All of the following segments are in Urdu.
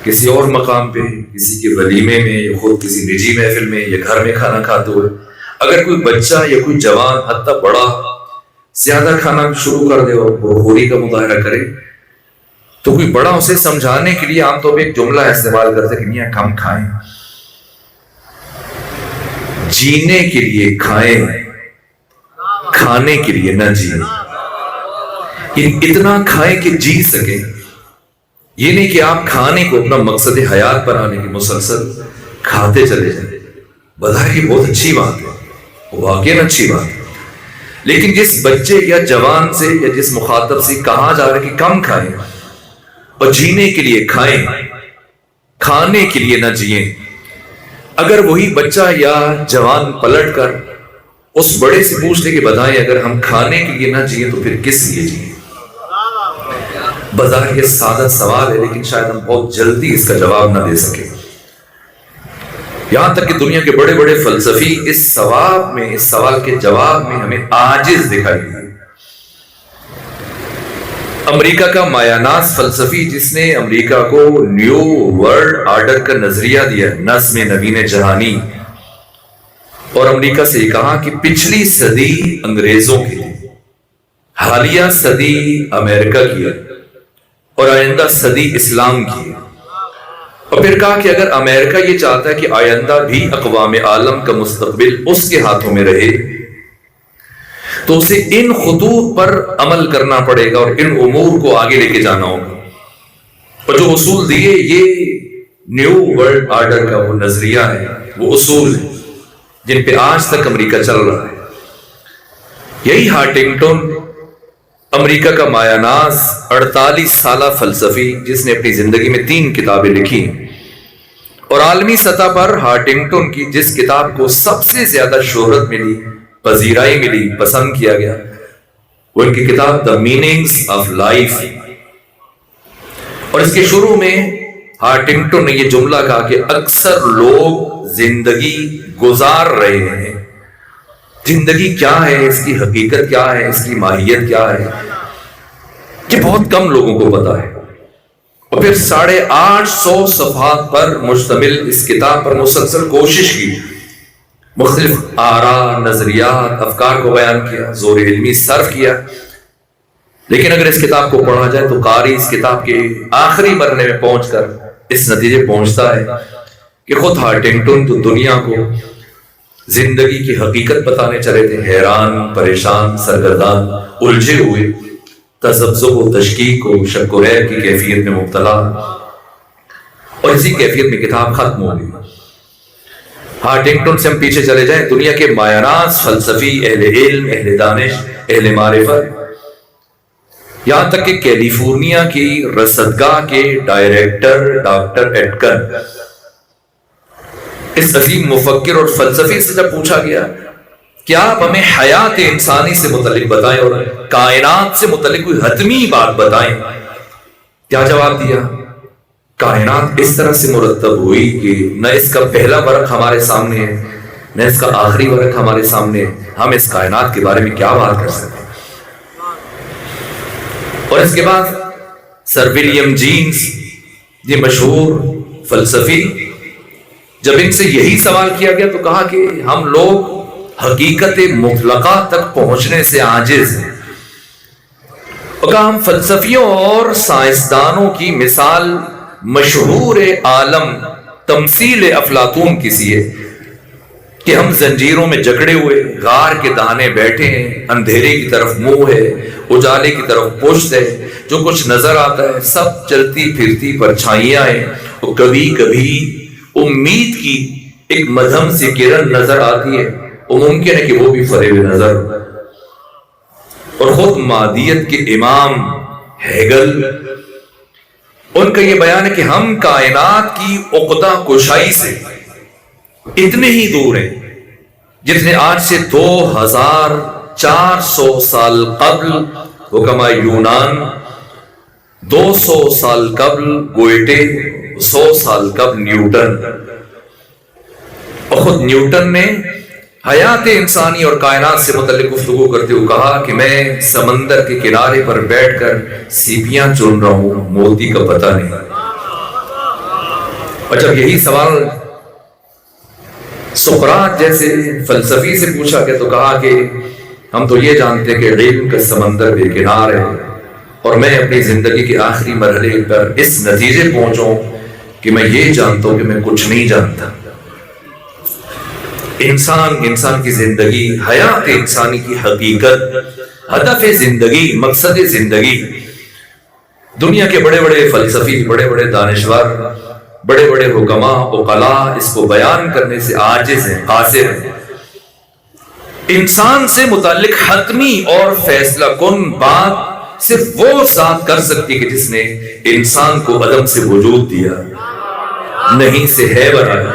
کسی اور مقام پہ، کسی کے ولیمے میں، یا خود کسی نجی محفل میں، یا گھر میں کھانا کھاتے ہوئے اگر کوئی بچہ یا کوئی جوان حتیٰ بڑا زیادہ کھانا شروع کر دے اور پرخوری کا مظاہرہ کرے، تو کوئی بڑا اسے سمجھانے کے لیے عام طور پہ ایک جملہ استعمال کرتا ہے کہ میاں کم کھائیں، جینے کے لیے کھائیں، کھانے کے لیے نہ جییں، اتنا کھائیں کہ جی سکیں۔ یہ نہیں کہ آپ کھانے کو اپنا مقصد حیات بنانے کی مسلسل کھاتے چلے جائیں، بظاہر یہ بہت اچھی بات ہے، واقعی اچھی بات ہے، لیکن جس بچے یا جوان سے یا جس مخاطب سے کہا جا رہا ہے کہ کم کھائیں اور جینے کے لیے کھائیں، کھانے کے لیے نہ جییں، اگر وہی بچہ یا جوان پلٹ کر اس بڑے سے پوچھ لے کہ بتائیں اگر ہم کھانے کے لیے نہ جییں تو پھر کس لیے جییں؟ بظاہر یہ سادہ سوال ہے، لیکن شاید ہم بہت جلدی اس کا جواب نہ دے سکیں۔ یہاں تک کہ دنیا کے بڑے بڑے فلسفی اس سوال کے جواب میں ہمیں عاجز دکھائی دیے۔ امریکہ کا مایاناز فلسفی جس نے امریکہ کو نیو ورلڈ آرڈر کا نظریہ دیا، نظم نوین جہانی، اور امریکہ سے یہ کہا کہ پچھلی صدی انگریزوں کی، حالیہ صدی امریکہ کی اور آئندہ صدی اسلام کی، اور پھر کہا کہ اگر امریکہ یہ چاہتا ہے کہ آئندہ بھی اقوام عالم کا مستقبل اس کے ہاتھوں میں رہے تو اسے ان خطوط پر عمل کرنا پڑے گا اور ان امور کو آگے لے کے جانا ہوگا، اور جو اصول دیے یہ نیو ورلڈ آرڈر کا وہ نظریہ ہے، وہ اصول ہے جن پہ آج تک امریکہ چل رہا ہے۔ یہی ہارٹنگٹن، امریکہ کا مایاناز 48 سالہ فلسفی جس نے اپنی زندگی میں 3 کتابیں لکھی، اور عالمی سطح پر ہارٹنگٹن کی جس کتاب کو سب سے زیادہ شہرت ملی، پذیرائی ملی، پسند کیا گیا، وہ ان کی کتاب دا میننگز آف لائف، اور اس کے شروع میں ہارٹنگٹن نے یہ جملہ کہا کہ اکثر لوگ زندگی گزار رہے ہیں، زندگی کیا ہے، اس کی حقیقت کیا ہے، اس کی ماہیت کیا ہے، یہ بہت کم لوگوں کو پتا ہے۔ اور پھر 850 صفحات پر مشتمل اس کتاب پر مسلسل کوشش کی، مختلف آراء، نظریات، افکار کو بیان کیا، زور علمی صرف کیا، لیکن اگر اس کتاب کو پڑھا جائے تو قاری اس کتاب کے آخری مرحلے میں پہنچ کر اس نتیجے پہنچتا ہے کہ خود ہارٹنگٹن تو دنیا کو زندگی کی حقیقت بتانے چلے تھے، حیران، پریشان، سرگردان، الجھے ہوئے، تذبذب و تشکیک و شک و ریب کی کیفیت میں مبتلا، اور اسی کیفیت میں کتاب ختم ہو گئی۔ ہارٹنگٹن سے ہم پیچھے چلے جائیں، دنیا کے مایاناز فلسفی، اہل علم، اہل دانش، اہل معرفت، یہاں تک کہ کیلیفورنیا کی رصدگاہ کے ڈائریکٹر ڈاکٹر ایٹکن، اس عظیم مفکر اور فلسفی سے جب پوچھا گیا کہ آپ ہمیں حیات انسانی سے متعلق بتائیں اور کائنات سے متعلق کوئی حتمی بات بتائیں، کیا جواب دیا؟ کائنات اس طرح سے مرتب ہوئی کہ نہ اس کا پہلا ورق ہمارے سامنے ہے، نہ اس کا آخری ورق ہمارے سامنے ہے، ہم اس کائنات کے بارے میں کیا بات کر سکتے ہیں؟ اور اس کے بعد سر ولیم جینز، یہ مشہور فلسفی، جب ان سے یہی سوال کیا گیا تو کہا کہ ہم لوگ حقیقت مطلقہ تک پہنچنے سے عاجز ہیں، اور کہا ہم فلسفیوں اور سائنسدانوں کی مثال مشہور عالم تمثیل افلاطون کی سی ہے کہ ہم زنجیروں میں جکڑے ہوئے غار کے دہانے بیٹھے ہیں، اندھیرے کی طرف منہ ہے، اجالے کی طرف پشت ہے، جو کچھ نظر آتا ہے سب چلتی پھرتی پرچھائیاں ہیں، اور کبھی کبھی امید کی ایک مدھم سی کرن نظر آتی ہے، وہ ممکن ہے کہ وہ بھی فریب نظر ہو۔ اور خود مادیت کے امام ہیگل، ان کا یہ بیان ہے کہ ہم کائنات کی عقدہ کشائی سے اتنے ہی دور ہیں جتنے آج سے 2400 سال قبل حکماء یونان، 200 سال قبل گوئٹے، 100 سال قبل نیوٹن۔ اور خود نیوٹن نے حیات انسانی اور کائنات سے متعلق گفتگو کرتے ہوئے کہا کہ میں سمندر کے کنارے پر بیٹھ کر سیپیاں چن رہا ہوں، موتی کا پتہ نہیں۔ اور جب یہی سوال سقراط جیسے فلسفی سے پوچھا گیا تو کہا کہ ہم تو یہ جانتے کہ علم کا سمندر بے کنار ہے، اور میں اپنی زندگی کے آخری مرحلے پر اس نتیجے پہنچوں کہ میں یہ جانتا ہوں کہ میں کچھ نہیں جانتا۔ انسان کی زندگی، حیات انسانی کی حقیقت، ہدف زندگی، مقصد زندگی، دنیا کے بڑے بڑے فلسفی، بڑے بڑے دانشور، بڑے بڑے حکماء، عقلاء اس کو بیان کرنے سے عاجز ہیں، قاصر ہیں۔ انسان سے متعلق حتمی اور فیصلہ کن بات صرف وہ ذات کر سکتی کہ جس نے انسان کو عدم سے وجود دیا، نہیں سے ہے بنایا۔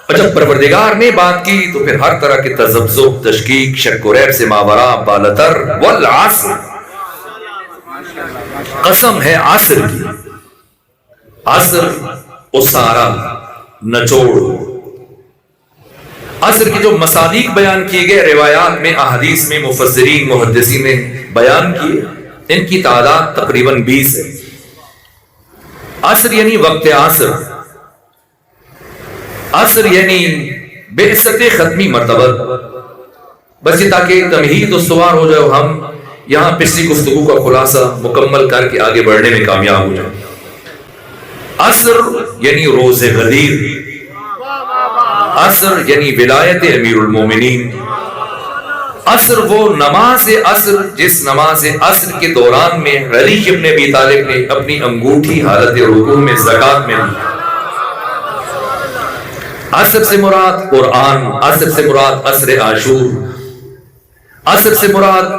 اور جب پروردگار نے بات کی تو پھر ہر طرح کے تذبذب، تشکیک، شک و ریب سے ماورا بالاتر والعصر، قسم ہے عصر کی، عصر اسارا، نچوڑ، عصر کی جو مصادیق بیان کیے گئے روایات میں، احادیث میں، مفسرین محدثین نے بیان کیے، ان کی تعداد تقریباً 20 ہے۔ عصر یعنی وقت عصر، عصر یعنی بعثت ختمی مرتبہ۔ بس یہ تاکہ تمہید استوار ہو جائے، ہم یہاں پچھلی گفتگو کا خلاصہ مکمل کر کے آگے بڑھنے میں کامیاب ہو جائیں۔ عصر یعنی روز غدیر، عصر یعنی ولایت امیر المومنین، عصر وہ نماز عصر جس نماز عصر کے دوران میں علی ابن ابی طالب نے اپنی انگوٹھی حالت رکوع میں زکات میں دی۔ عصر سے مراد قرآن، عصر سے مراد عصر عاشور، عصر سے مراد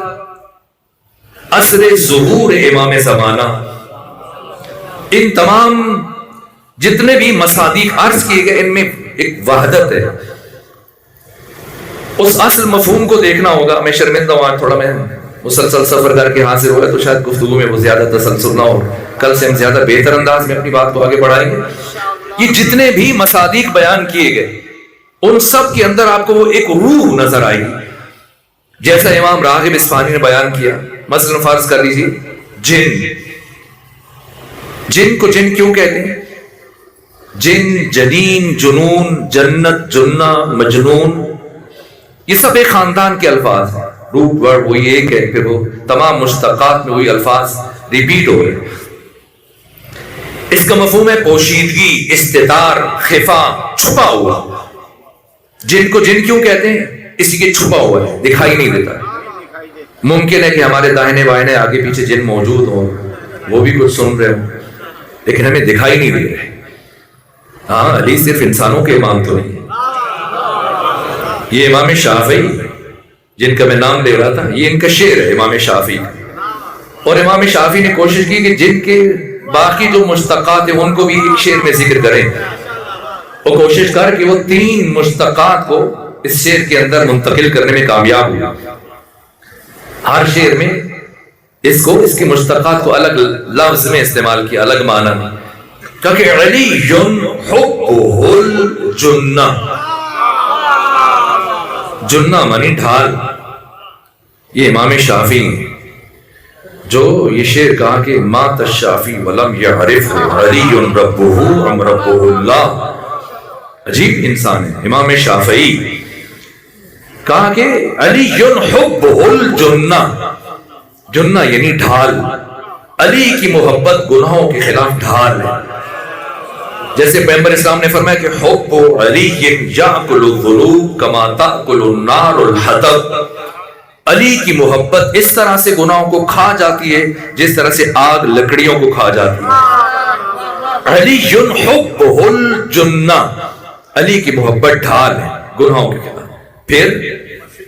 عصر ظہور امام زمانہ۔ ان تمام جتنے بھی مصادیق عرض کیے گئے ان میں ایک وحدت ہے۔ اس اصل مفہوم کو دیکھنا ہوگا۔ میں شرمندہ ہوں، تھوڑا میں مسلسل سفر کر کے حاضر ہوا تو شاید گفتگو میں وہ زیادہ تسلسل نہ ہو، کل سے ہم زیادہ بہتر انداز میں اپنی بات کو آگے بڑھائیں گے۔ یہ جتنے بھی مصادیق بیان کیے گئے ان سب کے اندر آپ کو وہ ایک روح نظر آئے گی، جیسا امام راغب اصفہانی نے بیان کیا۔ مثلا فرض کر لیجیے جن، جن کو جن کیوں کہتے ہیں؟ جن، جنین، جنون، جنت، جنہ، مجنون، یہ سب ایک خاندان کے الفاظ ہیں، روٹ ورڈ وہی ایک ہے، پھر وہ تمام مشتقات میں وہی الفاظ ریپیٹ ہو رہے ہیں۔ اس کا مفہوم ہے پوشیدگی، استتار، خفا، چھپا ہوا۔ جن کو جن کیوں کہتے ہیں؟ اسی کے چھپا ہوا ہے، دکھائی نہیں دیتا۔ ممکن ہے کہ ہمارے داہنے بائنے آگے پیچھے جن موجود ہوں، وہ بھی کچھ سن رہے ہوں، لیکن ہمیں دکھائی نہیں دے رہے۔ ہاں، علی صرف انسانوں کے امام تو نہیں، یہ امام شافعی جن کا میں نام لے رہا تھا، یہ ان کا شعر ہے امام شافعی۔ اور امام شافعی نے کوشش کی کہ جن کے باقی جو مشتقات ہیں ان کو بھی ایک شعر میں ذکر کریں، اور کوشش کر کہ وہ 3 مشتقات کو اس شعر کے اندر منتقل کرنے میں کامیاب ہوا۔ ہر شعر میں اس کے مشتقات کو الگ لفظ میں استعمال کیا، الگ معنی میں، کہ علی حبہ الجنہ، جنہ مانی ڈھال۔ یہ امام شافعی جو یہ شعر کہا کہ مات الشافعی ولم یعرف علی ربہ ام ربہ اللہ۔ عجیب انسان ہے امام شافعی، کہا کہ علی حبہ الجنہ، جنہ یعنی ڈھال، علی کی محبت گناہوں کے خلاف ڈھال ہے۔ جیسے پیغمبر اسلام نے فرمایا کہ حب علی یاکل الذنوب کما تاکل النار الحطب، علی کی محبت اس طرح سے گناہوں کو کھا جاتی ہے جس طرح سے آگ لکڑیوں کو کھا جاتی ہے۔ علی حبہ الجنہ، علی کی محبت ڈھال ہے گناہوں کے خلاف۔ پھر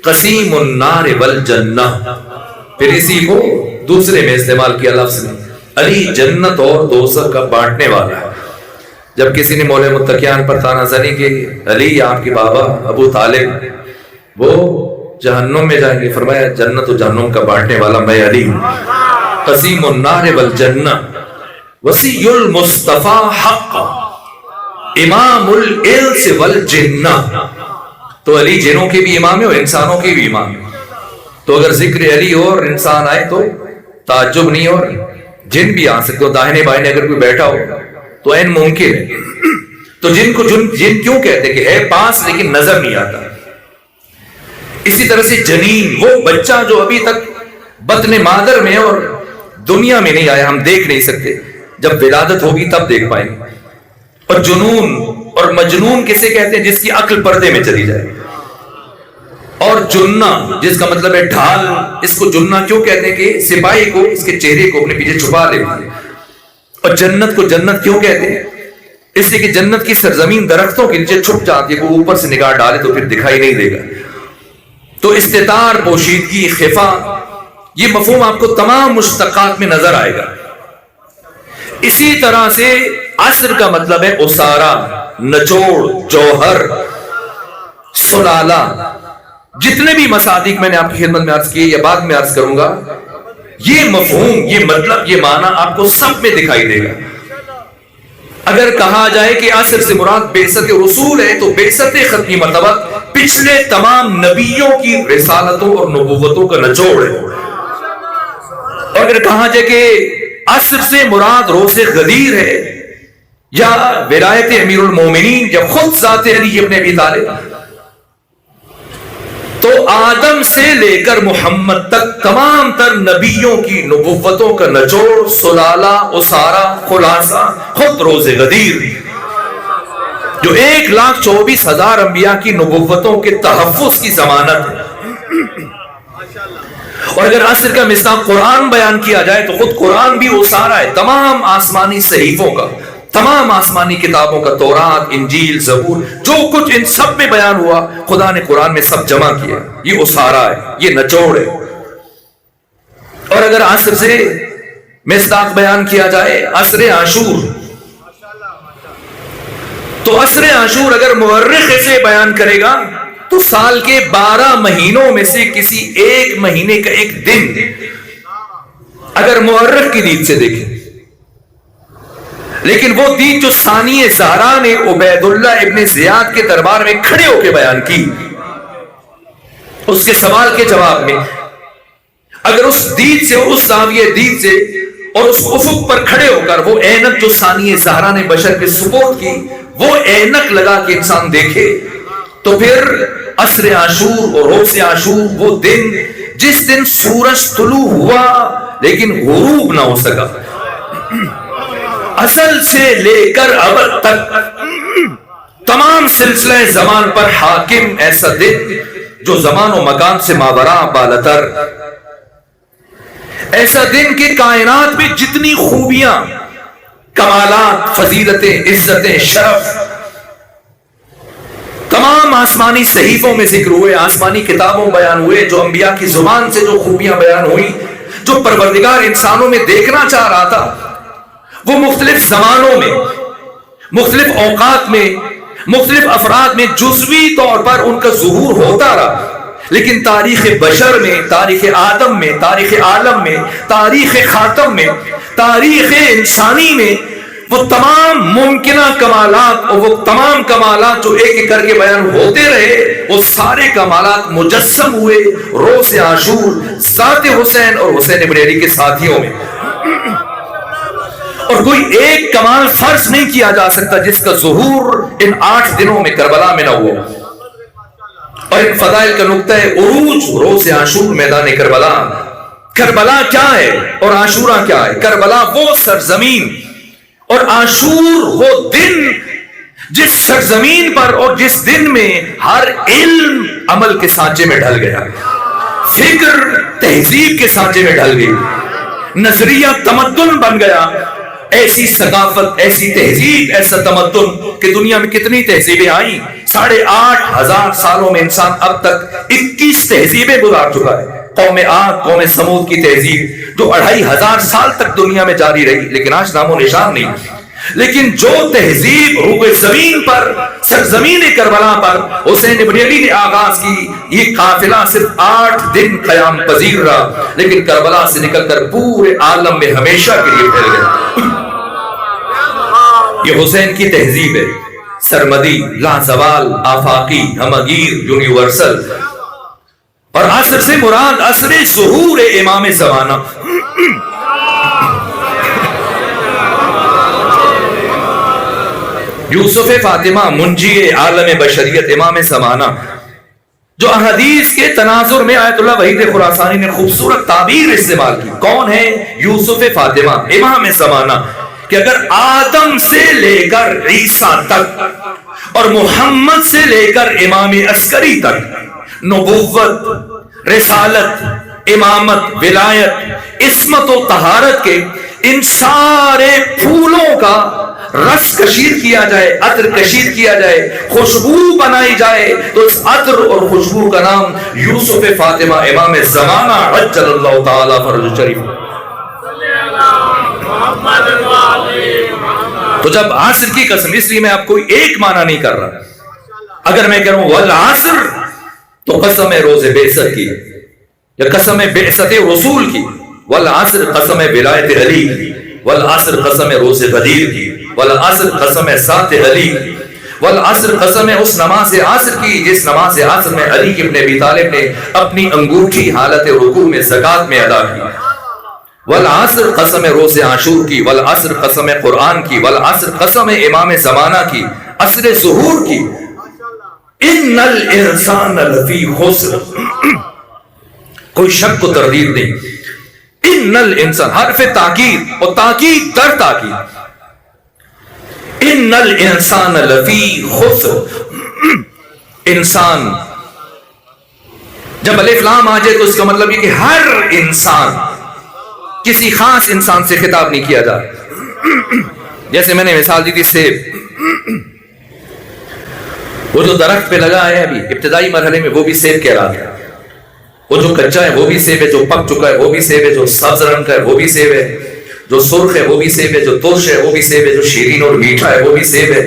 قسیم النار والجنہ، پھر اسی کو دوسرے میں استعمال کیا لفظ میں، علی جنت اور دوزخ کا بانٹنے والا ہے۔ جب کسی نے مولے متقیان پر طعنہ زنی کی، علی آپ کے بابا ابو طالب وہ جہنم میں جائیں گے، فرمایا جنت و جہنم کا بانٹنے والا میں علی ہوں۔ قسیم النار والجنہ، وصی المصطفیٰ حق، امام الانس والجنہ۔ تو علی جنوں کے بھی امام ہے اور انسانوں کے بھی امام ہے۔ تو اگر ذکر علی اور انسان آئے تو تعجب نہیں، اور جن بھی آ سکتے ہو، داہنے بائنے اگر کوئی بیٹھا ہو تو این ممکن ہے۔ تو جن کو جن کیوں کہتے کہ ہے پاس لیکن نظر نہیں آتا. اسی طرح سے جنین، وہ بچہ جو ابھی تک بطن مادر میں اور دنیا میں نہیں آیا، ہم دیکھ نہیں سکتے، جب ولادت ہوگی تب دیکھ پائیں گے. اور جنون اور مجنون کسے کہتے ہیں؟ جس کی عقل پردے میں چلی جائے. اور جنہ جس کا مطلب ہے ڈھال، اس کو جنہ کیوں کہتے ہیں؟ کہ سپاہی کو اس کے چہرے کو اپنے پیچھے چھپا لیتے ہیں. اور جنت کو جنت کیوں کہتے ہیں؟ اس لیے کہ جنت کی سرزمین درختوں کے نیچے چھپ جاتی ہے، وہ اوپر سے نگاہ ڈالے تو پھر دکھائی نہیں دے گا. تو استتار، پوشیدگی، خفا، یہ مفہوم آپ کو تمام مشتقات میں نظر آئے گا. اسی طرح سے عصر کا مطلب ہے اسارہ، نچوڑ، جوہر، سلالہ. جتنے بھی مصادیق میں نے آپ کی خدمت میں عرض کیے یا بعد میں عرض کروں گا، یہ مفہوم، یہ مطلب، یہ معنی آپ کو سب میں دکھائی دے گا. اگر کہا جائے کہ عصر سے مراد بعثت رسول ہے تو بعثت ختمی مرتبہ پچھلے تمام نبیوں کی رسالتوں اور نبوتوں کا نچوڑ ہے. اور اگر کہا جائے کہ عصر سے مراد روز غدیر ہے یا ولایت امیر المومنین یا خود ذات علی ابن ابی طالب، تو آدم سے لے کر محمد تک تمام تر نبیوں کی نبوتوں کا نچوڑ، سلالہ، اسارہ، خلاصہ خود روز غدیر، جو 1,24,000 انبیاء کی نبوتوں کے تحفظ کی ضمانت ہے. اور اگر عصر کا مصداق قرآن بیان کیا جائے تو خود قرآن بھی اسارہ ہے تمام آسمانی صحیفوں کا، تمام آسمانی کتابوں کا، تورات، انجیل، زبور، جو کچھ ان سب میں بیان ہوا خدا نے قرآن میں سب جمع کیا. یہ اسارہ ہے، یہ نچوڑ ہے. اور اگر عصر سے مصداق بیان کیا جائے، عصر عاشور، تو عصر عاشور اگر مورخ اسے بیان کرے گا تو سال کے 12 مہینوں میں سے کسی ایک مہینے کا ایک دن اگر مورخ کی دید سے دیکھیں. لیکن وہ دید جو ثانی زہرا نے عبید اللہ ابن زیاد کے دربار میں کھڑے ہو کے بیان کی، اس کے سوال کے جواب میں، اگر اس دید سے، اس زاویہ دید سے اور اس افق پر کھڑے ہو کر وہ اینک جو ثانی زہرا نے بشر کے سپرد کی، وہ اینک لگا کے انسان دیکھے، تو پھر عصر عاشور اور روز عاشور وہ دن جس دن سورج طلوع ہوا لیکن غروب نہ ہو سکا، اصل سے لے کر ابد تک تمام سلسلہ زمان پر حاکم ایسا دن جو زمان و مکان سے ماوراء بالاتر، ایسا دن کہ کائنات میں جتنی خوبیاں، کمالات، فضیلتیں، عزتیں، شرف تمام آسمانی صحیفوں میں ذکر ہوئے، آسمانی کتابوں بیان ہوئے، جو انبیاء کی زبان سے جو خوبیاں بیان ہوئی، جو پروردگار انسانوں میں دیکھنا چاہ رہا تھا، وہ مختلف زمانوں میں، مختلف اوقات میں، مختلف افراد میں جزوی طور پر ان کا ظہور ہوتا رہا. لیکن تاریخ بشر میں، تاریخ آدم میں، تاریخ عالم میں، تاریخ خاتم میں، تاریخ انسانی میں وہ تمام ممکنہ کمالات اور وہ تمام کمالات جو ایک ایک کر کے بیان ہوتے رہے، وہ سارے کمالات مجسم ہوئے روز عاشور ذات حسین اور حسین ابن علی کے ساتھیوں میں. اور کوئی ایک کمال فرض نہیں کیا جا سکتا جس کا ظہور ان 8 دنوں میں کربلا میں نہ ہوا. اور ان فضائل کا نقطہ عروج روز عاشور میدان کربلا. کربلا کیا ہے اور عاشورہ کیا ہے؟ کربلا وہ سرزمین اور عاشور وہ دن جس سرزمین پر اور جس دن میں ہر علم عمل کے سانچے میں ڈھل گیا، فکر تہذیب کے سانچے میں ڈھل گئی، نظریہ تمدن بن گیا. ایسی ثقافت، ایسی تہذیب، ایسا تمدن کہ دنیا میں کتنی تہذیبیں آئیں، 8,500 سالوں میں انسان اب تک 21 تہذیبیں گزار چکا ہے. قوم عاد، قوم سمود کی تہذیب جو 2,500 سال تک دنیا میں جاری رہی لیکن آج نام و نشان نہیں. لیکن جو تہذیب روئے زمین پر، سرزمین کربلا پر حسین ابن علی نے آغاز کی، یہ قافلہ صرف 8 دن قیام پذیر رہا لیکن کربلا سے نکل کر پورے عالم میں ہمیشہ کے لیے پھیل گیا. یہ حسین کی تہذیب ہے، سرمدی، لازوال، آفاقی، ہمگیر، یونیورسل. اور عصر سے مراد عصر ظہور امام زمانہ. یوسف فاطمہ منجی عالم بشریت امام زمانہ، جو احادیث کے تناظر میں آیت اللہ وحید خراسانی نے خوبصورت تعبیر استعمال کی. کون ہے؟ یوسف فاطمہ امام زمانہ، کہ اگر آدم سے لے کر عیسیٰ تک اور محمد سے لے کر امام عسکری تک نبوت، رسالت، امامت، ولایت، عصمت و طہارت کے ان سارے پھولوں کا رس کشید کیا جائے، عطر کشید کیا جائے، خوشبو بنائی جائے، تو اس عطر اور خوشبو کا نام یوسف فاطمہ امام زمانہ عجل اللہ تعالی فرج شریف. تو جب عصر کی قسم، اس لیے میں آپ کو ایک معنی نہیں کر رہا. اگر میں کہوں والعصر تو قسم روز بعثت کی، یا قسم بعثت رسول کی. والعصر قسم ولایت علی کی، والعصر قسم روز غدیر کی، والعصر قسم ذات علی کی، والعصر قسم اس نماز عصر کی جس نماز عصر میں علی ابن ابی طالب نے اپنی انگوٹھی حالت رکوع میں زکات میں ادا کی. والعصر قسم روز عاشور کی، والعصر قسم قرآن کی، والعصر قسم امام زمانہ کی، عصر ظہور کی. ان الانسان لفی خسر، کوئی شک و تردید نہیں. ان الانسان حرف تاکید اور تاکید در تاکید. ان الانسان لفی خسر، انسان جب الف لام آ جائے تو اس کا مطلب یہ کہ ہر انسان، کسی خاص انسان سے خطاب نہیں کیا جا. جیسے میں نے مثال دی تھی سیب، وہ جو درخت پہ لگا ہے ابھی ابتدائی مرحلے میں وہ بھی سیب کہہ رہا ہے. وہ جو کچا ہے وہ بھی سیب ہے، جو پک چکا ہے وہ بھی سیب ہے، جو سبز رنگ کا ہے وہ بھی سیب ہے، جو سرخ ہے وہ بھی سیب ہے، جو ترش ہے وہ بھی سیب ہے، جو شیرین اور میٹھا ہے وہ بھی سیب ہے،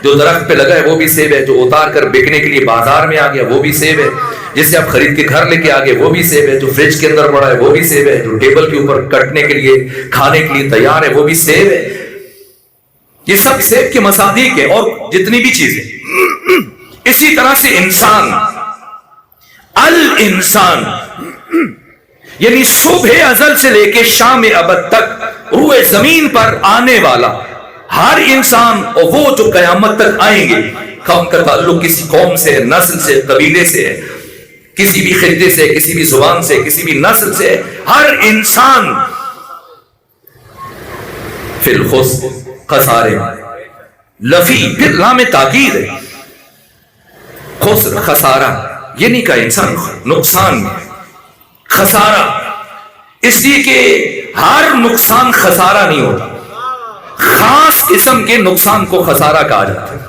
جو درخت پہ لگا ہے وہ بھی سیب ہے، جو اتار کر بیکنے کے لیے بازار میں آ گیا وہ بھی سیب ہے، جسے آپ خرید کے گھر لے کے آگے وہ بھی سیب ہے، جو فریج کے اندر پڑا ہے وہ بھی سیب ہے، جو ٹیبل کے اوپر کٹنے کے لیے کھانے کے لیے تیار ہے وہ بھی سیب ہے. یہ سب سیب کے مصادیق ہیں اور جتنی بھی چیزیں. اسی طرح سے انسان، الانسان یعنی صبح ازل سے لے کے شام ابد تک روئے زمین پر آنے والا ہر انسان، اور وہ جو قیامت تک آئیں گے، ان کا تعلق کسی قوم سے، نسل سے، قبیلے سے، کسی بھی خطے سے، کسی بھی زبان سے، کسی بھی نسل سے، ہر انسان فی الخسر، خسارے. لفی پھر لام تاکید ہے، خسر خسارہ، یہ نہیں کہا انسان نقصان میں، خسارہ. اس لیے کہ ہر نقصان خسارہ نہیں ہوتا، خاص قسم کے نقصان کو خسارہ کہا جاتا ہے.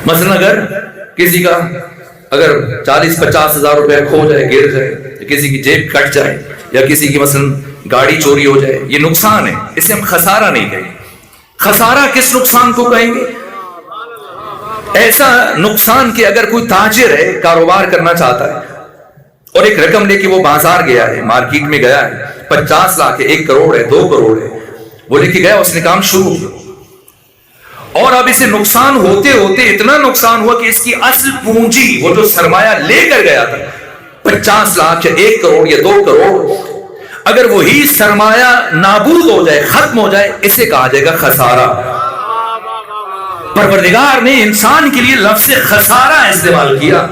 مثلا اگر کسی کا اگر 40-50 ہزار روپے کھو جائے، گر جائے، کسی کی جیب کٹ جائے، یا کسی کی مثلا گاڑی چوری ہو جائے، یہ نقصان ہے، اسے ہم خسارہ نہیں کہیں. خسارہ کس نقصان کو کہیں گے؟ ایسا نقصان کہ اگر کوئی تاجر ہے، کاروبار کرنا چاہتا ہے اور ایک رقم لے کے وہ بازار گیا ہے، مارکیٹ میں گیا ہے، 50 لاکھ ہے، 1 کروڑ ہے، 2 کروڑ ہے، وہ لے کے گیا، اس نے کام شروع کیا، اور اب اسے نقصان ہوتے ہوتے اتنا نقصان ہوا کہ اس کی اصل پونجی، وہ جو سرمایہ لے کر گیا تھا 50 لاکھ یا 1 کروڑ یا 2 کروڑ، اگر وہی سرمایہ نابود ہو جائے، ختم ہو جائے، اسے کہا جائے گا خسارہ. پروردگار نے انسان کے لیے لفظ خسارہ استعمال کیا.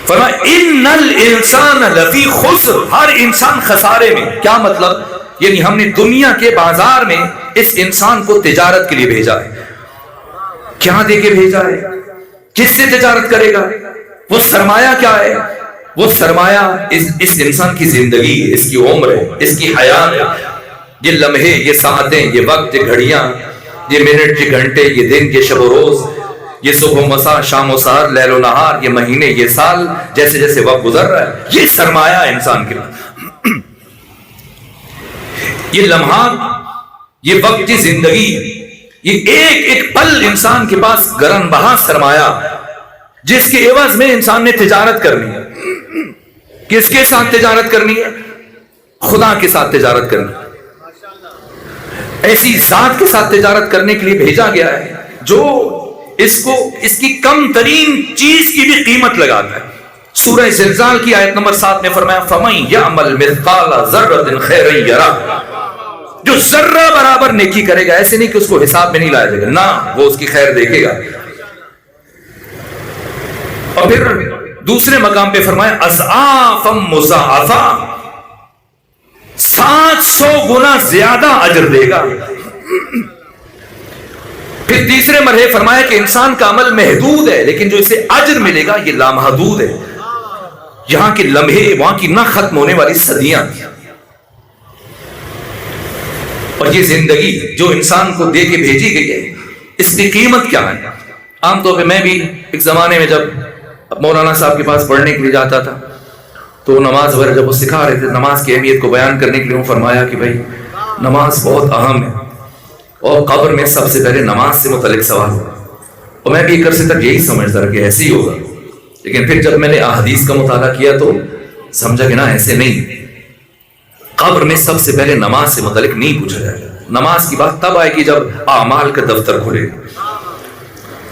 فرمایا ان الانسان لفی خسر، ہر انسان خسارے میں. کیا مطلب؟ یعنی ہم نے دنیا کے بازار میں اس انسان کو تجارت کے لیے بھیجا ہے. کیا دے کے بھیجا ہے؟ کس سے تجارت کرے گا؟ وہ سرمایہ کیا ہے؟ وہ سرمایہ اس انسان کی زندگی ہے، اس کی عمر ہے، اس کی حیات ہے. یہ لمحے، یہ ساعتیں، یہ وقت، یہ گھڑیاں، یہ منٹ، یہ گھنٹے، یہ دن، یہ شب و روز، یہ صبح و مساء، شام و سحر، لیل و نہار، یہ مہینے، یہ سال، جیسے جیسے وقت گزر رہا ہے، یہ سرمایہ ہے انسان کے لیے. یہ لمحات، یہ وقت کی زندگی، یہ ایک ایک پل انسان کے پاس گرن بہا سرمایہ، جس کے عوض میں انسان نے تجارت کرنی ہے. کس کے ساتھ تجارت کرنی ہے؟ خدا کے ساتھ تجارت کرنی ہے. ایسی ذات کے ساتھ تجارت کرنے کے لیے بھیجا گیا ہے جو اس کی کم ترین چیز کی بھی قیمت لگاتا ہے. سورہ زلزال کی آیت نمبر 7 میں فرمایا فَمَن يَعْمَلْ مِثْقَالَ ذَرَّةٍ خَيْرًا يَرَهُ. جو ذرہ برابر نیکی کرے گا، ایسے نہیں کہ اس کو حساب میں نہیں لایا جائے گا، نہ، وہ اس کی خیر دیکھے گا۔ اور پھر دوسرے مقام پہ فرمایا اضعافا مضاعفا، 700 گنا زیادہ اجر دے گا۔ پھر تیسرے مرحلے فرمایا کہ انسان کا عمل محدود ہے، لیکن جو اسے اجر ملے گا یہ لامحدود ہے۔ یہاں کے لمحے، وہاں کی نہ ختم ہونے والی صدیاں، اور یہ زندگی جو انسان کو دے کے بھیجی گئی ہے، اس کی قیمت کیا ہے؟ عام طور پہ میں بھی ایک زمانے میں جب مولانا صاحب کے پاس پڑھنے کے لیے جاتا تھا تو نماز وغیرہ جب وہ سکھا رہے تھے، نماز کی اہمیت کو بیان کرنے کے لیے وہ فرمایا کہ بھائی نماز بہت اہم ہے، اور قبر میں سب سے پہلے نماز سے متعلق سوال ہوگا۔ اور میں بھی ایک عرصے تک یہی سمجھتا رہا کہ ایسے ہی ہوگا، لیکن پھر جب میں نے احادیث کا مطالعہ کیا تو سمجھا کہ نہ، ایسے نہیں، قبر میں سب سے پہلے نماز سے متعلق نہیں پوچھا جائے گا۔ نماز کی بات تب آئے گی جب اعمال کا دفتر کھلے گا۔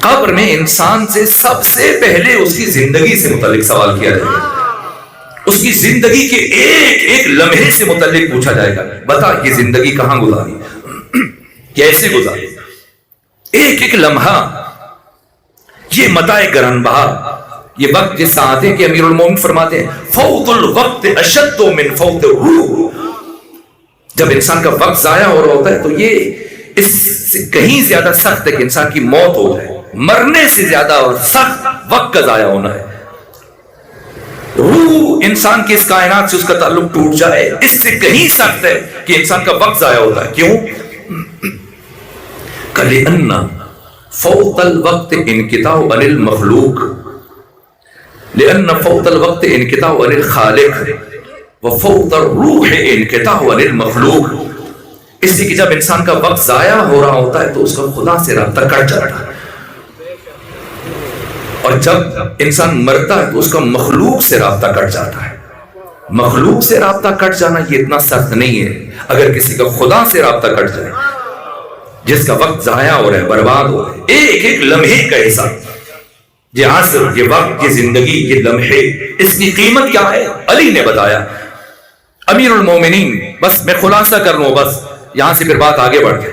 قبر میں انسان سے سب سے پہلے اس کی زندگی سے متعلق سوال کیا جائے گا، اس کی زندگی کے ایک ایک لمحے سے متعلق پوچھا جائے گا، بتا یہ زندگی کہاں گزاری، کیسے گزاری، ایک ایک لمحہ، یہ متاع گران بہا، یہ وقت جس ساعتیں کہ امیر المومن فرماتے ہیں فوت الوقت اشد من فوت الروح، جب انسان کا وقت ضائع ہو رہا ہوتا ہے تو یہ اس سے کہیں زیادہ سخت ہے کہ انسان کی موت ہو جائے، مرنے سے زیادہ اور سخت وقت کا ضائع ہونا ہے۔ روح انسان کی اس کائنات سے اس کا تعلق ٹوٹ جائے، اس سے کہیں سخت ہے کہ انسان کا وقت ضائع ہوتا ہے۔ کیوں؟ کَلِأَنَّ فوت الوقت انقطاع عن المخلوق، لأن فوت الوقت انقطاع عن الخالق وفوت الروح انقطاع عن المخلوق، اس لیے کہ جب انسان کا وقت ضائع ہو رہا ہوتا ہے تو اس کا خدا سے رابطہ کٹ جاتا ہے، اور جب انسان مرتا ہے تو اس کا مخلوق سے رابطہ کٹ جاتا ہے۔ مخلوق سے رابطہ کٹ جانا یہ اتنا سخت نہیں ہے، اگر کسی کا خدا سے رابطہ کٹ جائے، جس کا وقت ضائع ہو رہا ہے، برباد ہو رہا ہے، ایک ایک لمحے کا حساب، یہ عصر، یہ وقت، یہ زندگی، یہ لمحے، اس کی قیمت کیا ہے؟ علی نے بتایا، امیر المومنین، بس میں خلاصہ کر لوں، بس یہاں سے پھر بات آگے بڑھ گئی۔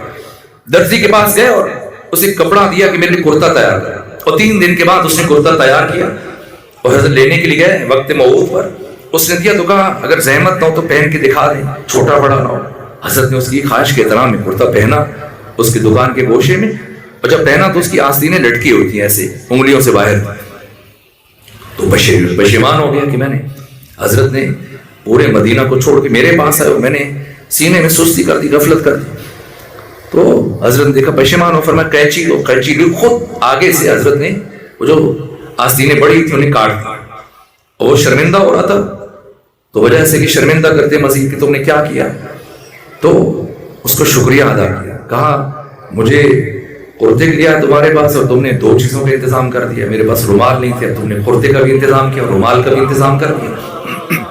درزی کے پاس گئے اور اسے کپڑا دیا کہ میرے لیے کرتا تیار کر، اور 3 دن کے بعد اس نے کرتا تیار کیا اور حضرت لینے کے لیے گئے وقت موعود پر، اس نے دیا تو کہا اگر زحمت نہ ہو تو پہن کے دکھا دیں، چھوٹا بڑا نہ ہو۔ حضرت نے اس کی خواہش کے احترام میں کرتا پہنا اس کی دکان کے گوشے میں، اور جب پہنا تو اس کی آستینیں لٹکی ہوئی تھیں ایسے انگلیوں سے باہر، تو پشیمان ہو گیا کہ میں نے، حضرت نے پورے مدینہ کو چھوڑ کے میرے پاس آئے، میں نے سینے میں سستی کر دی، غفلت کر دی۔ تو حضرت نے دیکھا، پشیمان ہو، فرمایا قینچی لو، قینچی لی، خود آگے سے حضرت نے وہ جو آستینیں بڑی تھی انہیں کاٹ دی، اور وہ شرمندہ ہو رہا تھا، تو وجہ سے کہ شرمندہ کرتے مزید کہ تم نے کیا کیا، تو اس کو شکریہ ادا کیا، کہا مجھے کرتے کے لیے تمہارے پاس اور تم نے 2 چیزوں کا انتظام کر دیا، میرے پاس رومال نہیں تھے، تم نے کرتے کا بھی انتظام کیا، رومال کا بھی انتظام کر دیا۔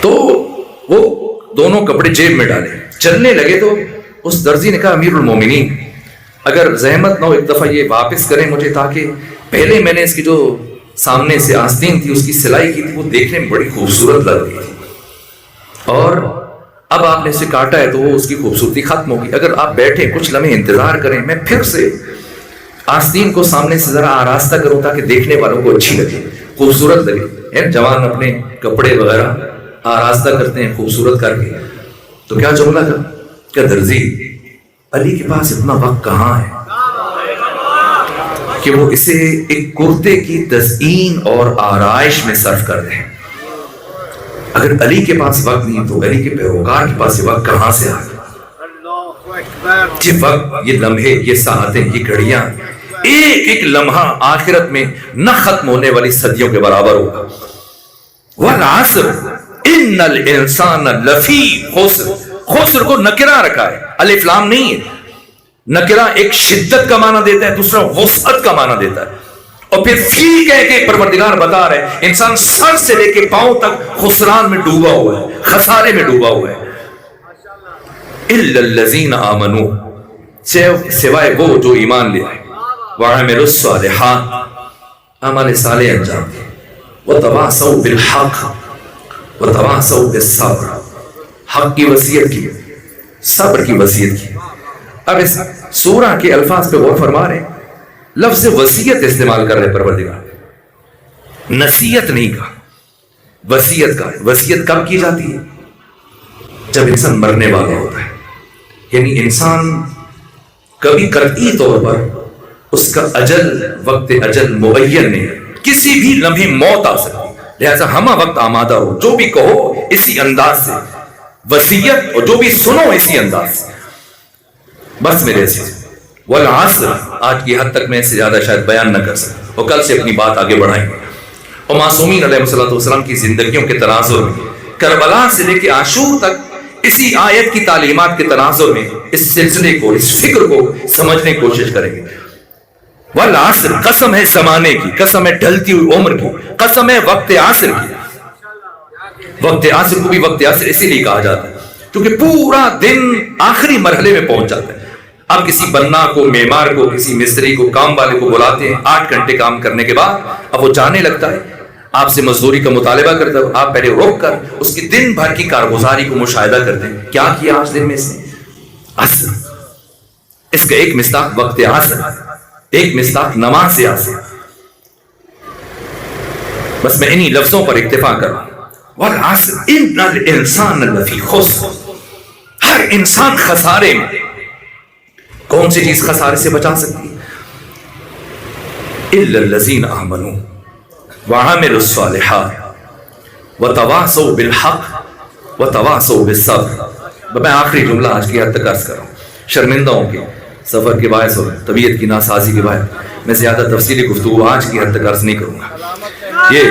تو وہ دونوں کپڑے جیب میں ڈالے، چلنے لگے تو اس درزی نے کہا امیر المومنین اگر زحمت نہ ہو ایک دفعہ یہ واپس کریں مجھے، تاکہ پہلے میں نے اس کی جو سامنے سے آستین تھی اس کی سلائی کی تھی وہ دیکھنے میں بڑی خوبصورت لگ رہی تھی، اور اب آپ نے اسے کاٹا ہے تو وہ اس کی خوبصورتی ختم ہوگی، اگر آپ بیٹھیں کچھ لمحے انتظار کریں، میں پھر سے آستین کو سامنے سے ذرا آراستہ کروں تاکہ دیکھنے والوں کو اچھی لگے، خوبصورت لگے۔ جوان اپنے کپڑے وغیرہ آراستہ کرتے ہیں خوبصورت کر کے، تو کیا جملہ تھا کہ درزی علی کے پاس اتنا وقت کہاں ہے کہ وہ اسے ایک کرتے کی تزئین اور آرائش میں صرف کر دیں۔ اگر علی کے پاس وقت نہیں تو علی کے پیروکار کے پاس یہ وقت کہاں سے آ گیا؟ یہ وقت، یہ لمحے، یہ ساعتیں، یہ گھڑیاں، ایک ایک لمحہ آخرت میں نہ ختم ہونے والی صدیوں کے برابر ہوگا۔ والعصر ان الانسان لفی خسر، خسر کو نکرہ رکھا ہے، الف لام نہیں ہے، نکرہ ایک شدت کا معنی دیتا ہے، دوسرا وسعت کا معنی دیتا ہے، اور پھر فی کہہ کے پروردگار بتا رہے ہیں انسان سر سے لے کے پاؤں تک خسران میں ڈوبا ہوا ہے، خسارے میں ڈوبا ہوا ہے۔ الا الذین آمنوا، سوائے وہ جو ایمان لے آئے، وعملوا الصالحات، عمل صالح انجام دے، وتواصوا بالحق وتواصوا بالصبر، حق کی وصیت کی، صبر کی وصیت کی. اب اس سورہ کے الفاظ پہ غور فرما رہے ہیں، لفظ وصیت استعمال کر رہے پروردگار، نصیحت نہیں کہا، وصیت کا. وصیت کب کی جاتی ہے؟ جب انسان مرنے والا ہوتا ہے. یعنی انسان کبھی قطعی طور پر اس کا اجل، وقت اجل معین نہیں ہے، کسی بھی لمحے موت آ سکتی. لہذا ہمہ وقت آمادہ ہو، جو بھی کہو اسی انداز سے وصیت، اور جو بھی سنو اسی انداز سے. بس میرے عزیز، والعصر، آج کی حد تک میں اس سے زیادہ شاید بیان نہ کر سکتا، اور کل سے اپنی بات آگے بڑھائیں گے. اور معصومین علیہ السلام کی زندگیوں کے تناظر میں، کربلا سے لے کے عاشور تک، اسی آیت کی تعلیمات کے تناظر میں اس سلسلے کو، اس فکر کو سمجھنے کی کوشش کریں گے. والعصر، قسم ہے زمانے کی، قسم ہے ڈھلتی ہوئی عمر کی، قسم ہے وقت عصر کی. وقت عصر کو بھی وقت عصر اسی لیے کہا جاتا ہے کیونکہ پورا دن آخری مرحلے میں پہنچ جاتا ہے. آپ کسی بنا کو، معمار کو، کسی مستری کو، کام والے کو بلاتے ہیں، 8 گھنٹے کام کرنے کے بعد اب وہ جانے لگتا ہے، آپ سے مزدوری کا مطالبہ کرتا ہے. آپ پہلے روک کر اس کی دن بھر کی کارگزاری کو مشاہدہ کرتے ہیں. کیا کیا آج دن میں اس نے؟ عصر. اس کا ایک مصداق وقت عصر، ایک مصداق نماز عصر. بس میں انہی لفظوں پر اکتفا کر رہا ہوں. والعصر ان الانسان لفی خسر، ہر انسان خسارے میں. کون سی چیز خسارے سے بچا سکتی ہے؟ الا الذین آمنوا وعملوا الصالحات وتواصوا بالحق وتواصوا بالصبر. میں آخری جملہ آج کی حد تک عرض کر رہا ہوں. شرمندہ ہوں کہ سفر کے باعث اور طبیعت کی ناسازی کے باعث میں زیادہ تفصیلی گفتگو آج کی حد تک عرض نہیں کروں گا. یہ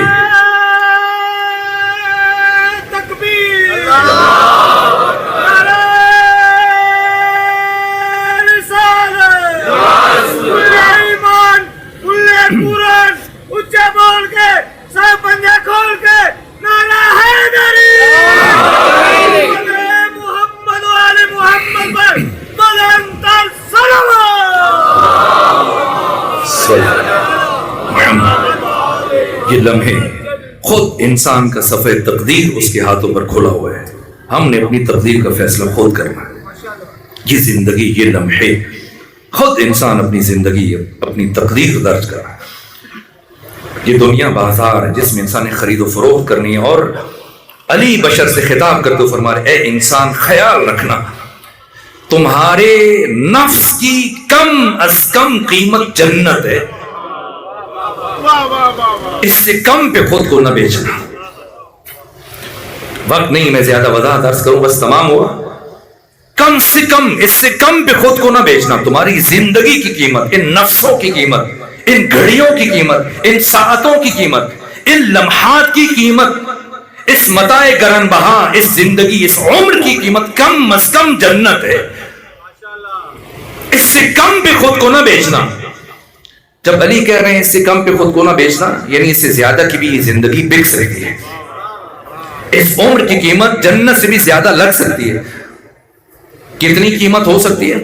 یہ لمحے خود انسان کا صفحہ تقدیر اس کے ہاتھوں پر کھلا ہوا ہے. ہم نے اپنی تقدیر کا فیصلہ خود کرنا ہے. یہ زندگی، یہ لمحے، خود انسان اپنی زندگی، اپنی تقدیر درج کر رہا ہے. یہ دنیا بازار ہے جس میں انسان نے خرید و فروخت کرنی ہے. اور علی بشر سے خطاب کرتے فرما رہے، اے انسان خیال رکھنا تمہارے نفس کی کم از کم قیمت جنت ہے، اس سے کم پہ خود کو نہ بیچنا. وقت نہیں میں زیادہ وضاحت عرض کروں، بس تمام ہوا. کم سے کم، اس سے کم پہ خود کو نہ بیچنا. تمہاری زندگی کی قیمت، ان نفسوں کی قیمت، ان گھڑیوں کی قیمت، ان ساعتوں کی قیمت، ان لمحات کی قیمت، اس متاع گران بہا، اس زندگی، اس عمر کی قیمت کم از کم جنت ہے. اس سے کم پہ خود کو نہ بیچنا. جب علی کہہ رہے ہیں اس سے کم پہ خود کو نہ بیچنا، یعنی اس سے زیادہ کی بھی یہ زندگی بک سکتی ہے. اس عمر کی قیمت جنت سے بھی زیادہ لگ سکتی ہے. کتنی قیمت ہو سکتی ہے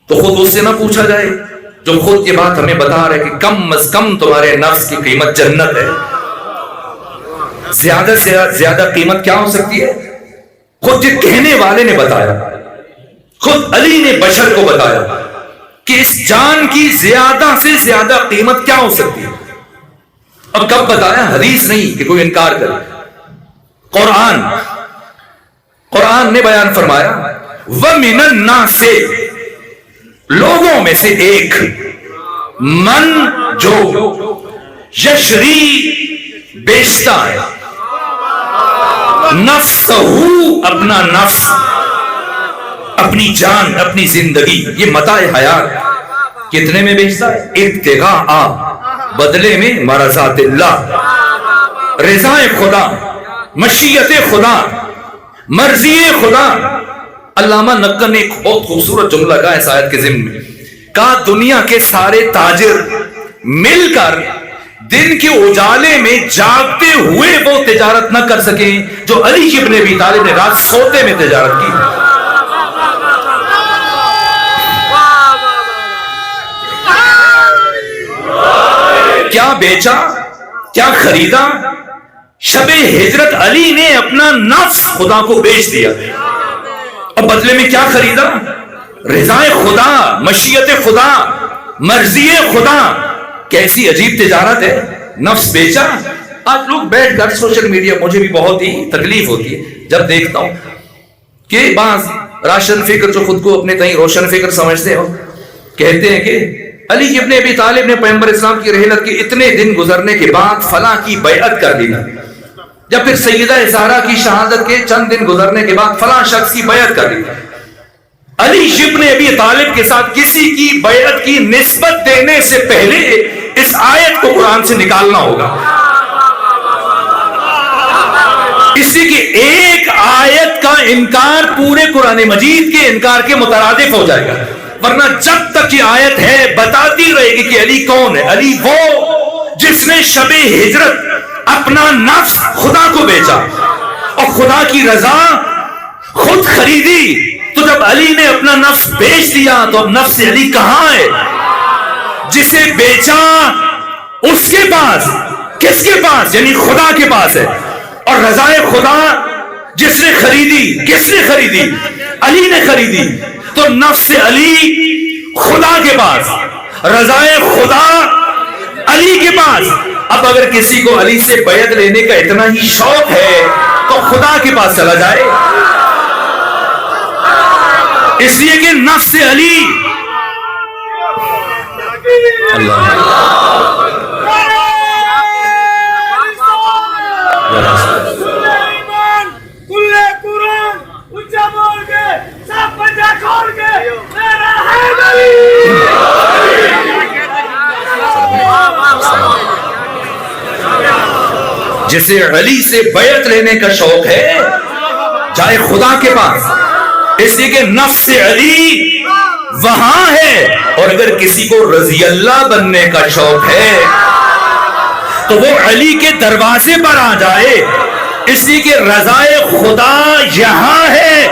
تو خود اس سے نہ پوچھا جائے جو خود یہ بات ہمیں بتا رہا ہے کہ کم از کم تمہارے نفس کی قیمت جنت ہے. زیادہ سے زیادہ قیمت کیا ہو سکتی ہے؟ خود یہ کہنے والے نے بتایا، خود علی نے بشر کو بتایا کہ اس جان کی زیادہ سے زیادہ قیمت کیا ہو سکتی ہے. اب کب بتایا؟ حدیث نہیں کہ کوئی انکار کرے، قرآن نے بیان فرمایا، وَمِنَ النَّاسِ، لوگوں میں سے ایک، من جو یشری بیچتا ہے، نفسہ، اپنا نفس، اپنی جان، اپنی زندگی، یہ متاع حیات کتنے میں بیچتا ہے؟ ابتغاء، بدلے میں مرضات اللہ، رضا خدا، مشیت خدا، مرضی خدا. علامہ نقل نے ایک بہت خوبصورت جملہ کہا اس آیت کے ضمن میں، کہا دنیا کے سارے تاجر مل کر دن کے اجالے میں جاگتے ہوئے وہ تجارت نہ کر سکیں جو علی ابن ابی طالب نے رات سوتے میں تجارت کی. کیا بیچا، کیا خریدا؟ شب ہجرت علی نے اپنا نفس خدا کو بیچ دیا، اور بدلے میں کیا خریدا؟ رضا خدا، مشیت خدا، مرضی خدا۔ کیسی عجیب تجارت ہے، نفس بیچا۔ آج لوگ بیٹھ کر سوشل میڈیا، مجھے بھی بہت ہی تکلیف ہوتی ہے جب دیکھتا ہوں کہ بعض راشن فکر جو خود کو اپنے تئیں روشن فکر سمجھتے ہو، کہتے ہیں کہ علی ابن ابی طالب نے پیغمبر اسلام کی رحلت کے اتنے دن گزرنے کے بعد فلاں کی بیعت کر دی، یا پھر سیدہ زہرا کی شہادت کے چند دن گزرنے کے بعد فلاں شخص کی بیعت کر دی۔ علی ابن ابی طالب کے ساتھ کسی کی بیعت کی نسبت دینے سے پہلے اس آیت کو قرآن سے نکالنا ہوگا، اسی کی ایک آیت کا انکار پورے قرآن مجید کے انکار کے مترادف ہو جائے گا، ورنہ جب تک یہ آیت ہے بتاتی رہے گی کہ علی کون ہے۔ علی وہ جس نے شب ہجرت اپنا نفس خدا کو بیچا اور خدا کی رضا خود خریدی۔ تو جب علی نے اپنا نفس بیچ دیا تو اب نفس علی کہاں ہے؟ جسے بیچا اس کے پاس، کس کے پاس؟ یعنی خدا کے پاس ہے۔ اور رضائے خدا جس نے خریدی، کس نے خریدی؟ علی نے خریدی۔ تو نفس علی خدا کے پاس، رضائے خدا علی کے پاس۔ اب اگر کسی کو علی سے بیعت لینے کا اتنا ہی شوق ہے تو خدا کے پاس چلا جائے، اس لیے کہ نفس علی جسے علی سے بیعت لینے کا شوق ہے جائے خدا کے پاس، اس لیے کہ نفس علی وہاں ہے۔ اور اگر کسی کو رضی اللہ بننے کا شوق ہے تو وہ علی کے دروازے پر آ جائے، اس لیے کہ رضائے خدا یہاں ہے۔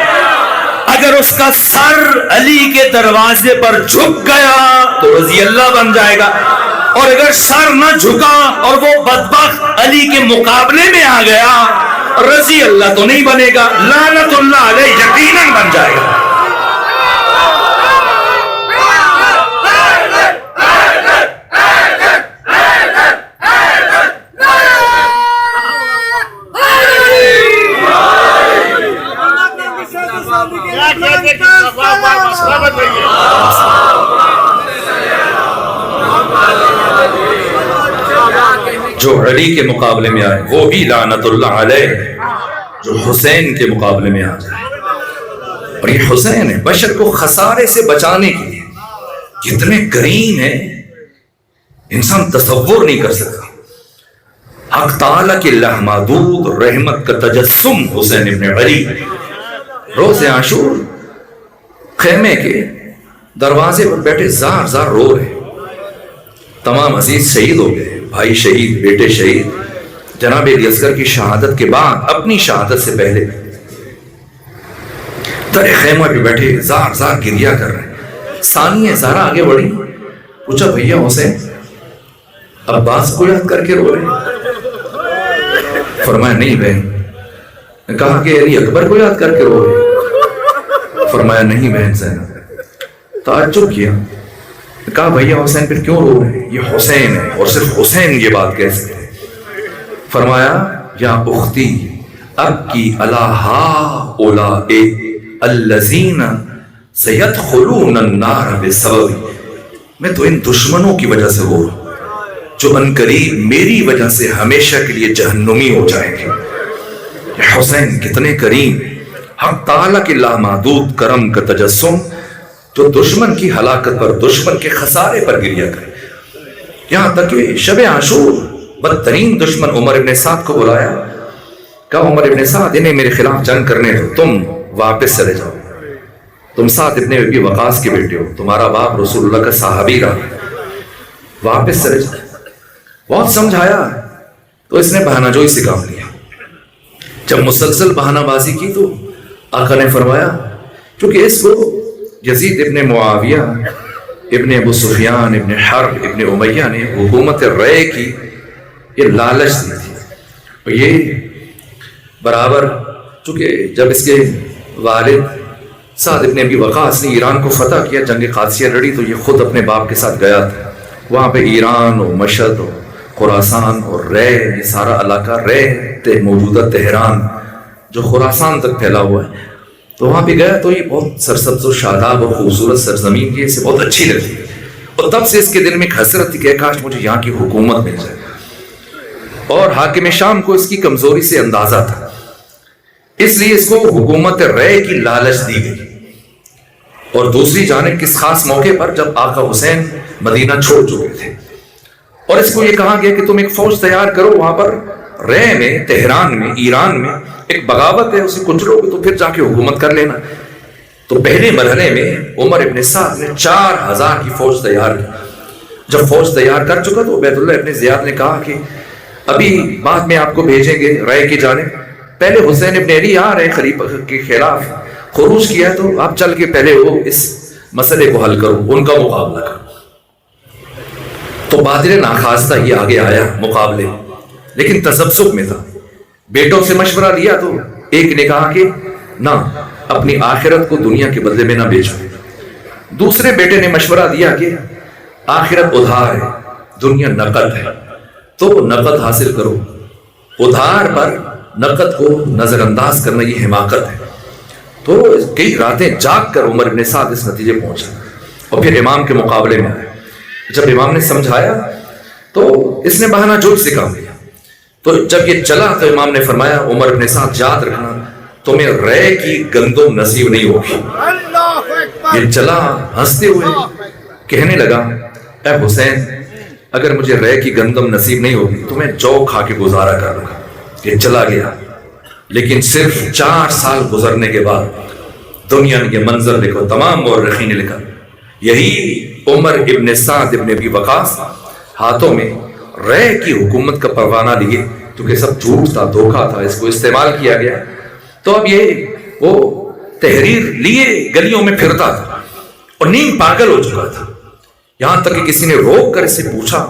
اگر اس کا سر علی کے دروازے پر جھک گیا تو رضی اللہ بن جائے گا، اور اگر سر نہ جھکا اور وہ بدبخت علی کے مقابلے میں آ گیا، رضی اللہ تو نہیں بنے گا، لعنت اللہ علیہ یقیناً بن جائے گا۔ جو علی کے مقابلے میں آئے وہ بھی لعنت اللہ علیہ، جو حسین کے مقابلے میں آ جائے۔ اور یہ حسین ہے، بشر کو خسارے سے بچانے کے لیے کتنے کریم ہیں، انسان تصور نہیں کر سکتا۔ حق تعالیٰ کے لامحدود رحمت کا تجسم حسین ابن علی روز عاشور خیمے کے دروازے پر بیٹھے زار زار رو رہے۔ تمام عزیز شہید ہو گئے، بھائی شہید، بیٹے شہید۔ جناب علی اصغر کی شہادت کے بعد، اپنی شہادت سے پہلے در خیمہ پہ بیٹھے زار زار گریہ کر رہے۔ ثانیہ زہرا آگے بڑھی، پوچھا بھیا حسین عباس کو یاد کر کے رو رہے؟ فرمایا نہیں بہن۔ کہا کہ علی اکبر کو یاد کر کے رو رہے؟ فرمایا نہیں بہن زینب۔ تعجب کیا، کہا بھیا حسین پھر کیوں رو رہے؟ یہ حسین ہے اور صرف حسین یہ بات کہہ سکتے۔ فرمایا یا اختی ابکی علی ہؤلاء الذین سیدخلون النار بسببی، میں تو ان دشمنوں کی وجہ سے رو رہا ہوں جو عنقریب میری وجہ سے ہمیشہ کے لیے جہنمی ہو جائیں گے۔ یہ حسین کتنے کریم، حق تعالیٰ کے لامحدود کرم کا تجسم، جو دشمن کی ہلاکت پر، دشمن کے خسارے پر گریہ کرے۔ یہاں تک کہ شب عاشور بدترین دشمن عمر ابن سعد کو بلایا، کہا عمر ابن سعد انہیں میرے خلاف جنگ کرنے دو، تم واپس چلے جاؤ، تم سعد ابن ابی وقاص کے بیٹے ہو، تمہارا باپ رسول اللہ کا صحابی رہا، واپس چلے جاؤ۔ بہت سمجھایا تو اس نے بہانہ جوئی سے کام لیا۔ جب مسلسل بہانہ بازی کی تو آقا نے فرمایا، کیونکہ اس کو یزید ابن معاویہ ابن ابو سفیان ابن حرب ابن امیہ نے حکومت رے کی یہ لالچ دی تھی، یہ برابر چونکہ جب اس کے والد سعد ابن ابی وقاص نے ایران کو فتح کیا، جنگ قادسیہ لڑی، تو یہ خود اپنے باپ کے ساتھ گیا تھا وہاں پہ۔ ایران اور مشہد اور خراسان اور رے، یہ سارا علاقہ رے موجودہ تہران جو خراسان تک پھیلا ہوا ہے، تو وہاں پہ گیا تو یہ بہت سرسبز و شاداب اور خوبصورت سرزمین کی، اسے بہت اچھی لگتی ہے، اور تب سے اس کے دل میں ایک حسرت تھی کہ کاش مجھے یہاں کی حکومت مل جائے۔ اور حاکم شام کو اس کی کمزوری سے اندازہ تھا، اس لیے اس کو حکومت رے کی لالچ دی گئی۔ اور دوسری جانب کس خاص موقع پر جب آقا حسین مدینہ چھوڑ چکے تھے، اور اس کو یہ کہا گیا کہ تم ایک فوج تیار کرو، وہاں پر رے میں، تہران میں، ایران میں ایک بغاوت ہے، اسے کچلو گے تو پھر جا کے حکومت کر لینا۔ تو پہلے مرحلے میں عمر ابن سعد نے 4000 کی فوج تیار کی۔ جب فوج تیار کر چکا تو عبید اللہ ابن زیاد نے کہا کہ ابھی بعد میں آپ کو بھیجیں گے رے کی جانب، پہلے حسین ابن علی آ رہے خلیفہ کے خلاف خروج کیا ہے، تو آپ چل کے پہلے وہ اس مسئلے کو حل کرو، ان کا مقابلہ کرو۔ تو بادر ناخواستہ یہ آگے آیا مقابلے، لیکن تذبذب میں تھا۔ بیٹوں سے مشورہ لیا تو ایک نے کہا کہ نہ، اپنی آخرت کو دنیا کے بدلے میں نہ بیچو۔ دوسرے بیٹے نے مشورہ دیا کہ آخرت ادھار ہے، دنیا نقد ہے، تو نقد حاصل کرو۔ ادھار پر نقد کو نظر انداز کرنا یہ حماقت ہے۔ تو کئی راتیں جاگ کر عمر بن سعد اس نتیجے پہنچا، اور پھر امام کے مقابلے میں آئے۔ جب امام نے سمجھایا تو اس نے بہانہ جوش سے کام لیا۔ تو جب یہ چلا تو امام نے فرمایا عمر بن سعد یاد رکھنا تمہیں رے کی گندم نصیب نہیں ہوگی۔ یہ چلا ہنستے ہوئے کہنے لگا اے حسین، اگر مجھے رے کی گندم نصیب نہیں ہوگی تو میں جو کھا کے گزارا کر لوں گا۔ یہ چلا گیا، لیکن صرف 4 سال گزرنے کے بعد دنیا نے یہ منظر دیکھو، تمام مورخین نے لکھا یہی عمر ابن سعد ابن ابی وقاص ہاتھوں میں رے کی حکومت کا پروانہ لیے، کیونکہ سب جھوٹ تھا، دھوکہ تھا، اس کو استعمال کیا گیا۔ تو اب یہ وہ تحریر لیے گلیوں میں پھرتا تھا اور نیم پاگل ہو چکا تھا، یہاں تک کہ کسی نے روک کر اسے پوچھا